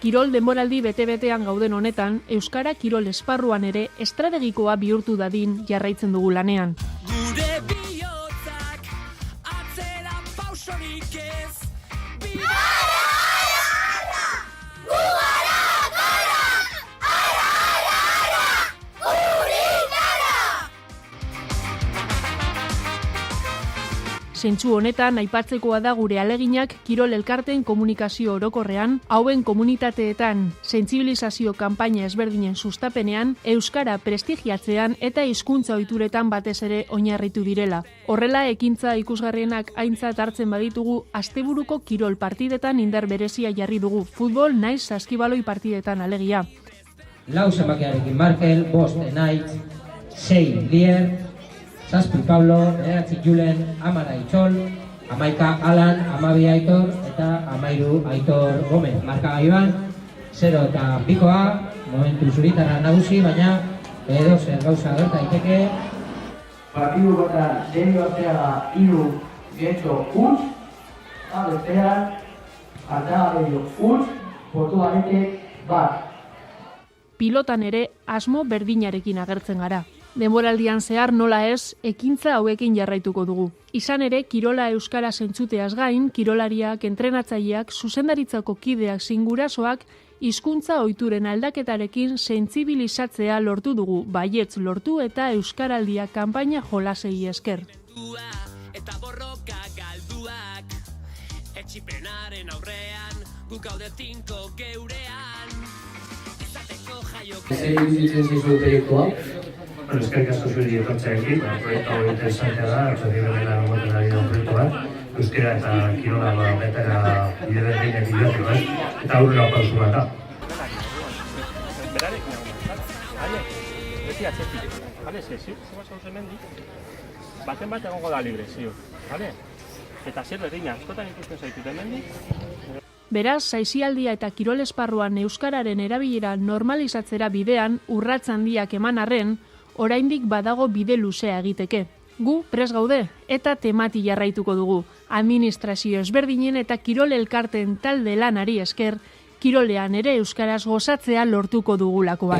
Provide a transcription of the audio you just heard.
Kirol denboraldi bete-betean gauden honetan, euskara kirol esparruan ere estrategikoa bihurtu dadin jarraitzen dugu lanean. Gure bihotzak atzera pausorik ez. Zentzu honetan, aipatzekoa da gure aleginak kirol elkarteen komunikazio orokorrean, hauen komunitateetan, sentsibilizazio kanpaina ezberdinen sustapenean, euskara prestigiatzean eta hizkuntza ohituretan batez ere oinarritu direla. Horrela, ekintza ikusgarrienak aintzat hartzen baditugu, asteburuko kirol partidetan indar berezia jarri dugu, futbol naiz saskibaloi partidetan alegia. 4 zenbakiarekin Markel, 5 Enaitz, 6 Lier, 7 Pablo, 9 Julen, 10 Aitzol, 11 Alan, 12 Aitor eta 13 Aitor Gomez. Markagailuan 0 eta bikoa, momentu zuritarra nagusi, baina edozer gauza gerta daiteke. Partidu batean Denio Arteaga 3 Getxo huts, bestean Arteaga huts, Portugalete bat. Pilotan ere asmo berdinarekin agertzen gara. Denboraldian zehar nola ez, ekintza hauekin jarraituko dugu. Izan ere, kirola euskara zentzuteaz gain, kirolariak, entrenatzaileak, zuzendaritzako kideak, zingurasoak, hizkuntza ohituren aldaketarekin sentsibilizatzea lortu dugu, baietz lortu eta euskaraldia kanpaina jolasei esker. Eta borroka galduak, etxipenaren aurrean, guk haude tinko geurean. Izateko jaiok. Zer iruditzen zizu proiektua? Eskerrik asko zuri etortzearekin, proiektu hau interesantea da, atxorribela gogoten ari da proiektu bat, euskera eta kirola betera bide berdinak bidatu, eta aurrera pausu bat da. Beti atzetik, baten bat egongo da libre, ziur, eta zer berdina, askotan ikusten zaitut hemendik. Beraz, saizialdia eta kirol esparruan euskararen erabilera normalizatzera bidean urrats handiak eman arren, oraindik badago bide luzea egiteke. Gu prest gaude eta temati jarraituko dugu. Administrazio ezberdinen eta kirol elkarteen talde lanari esker, kirolean ere euskaraz gozatzea lortuko dugulakoan.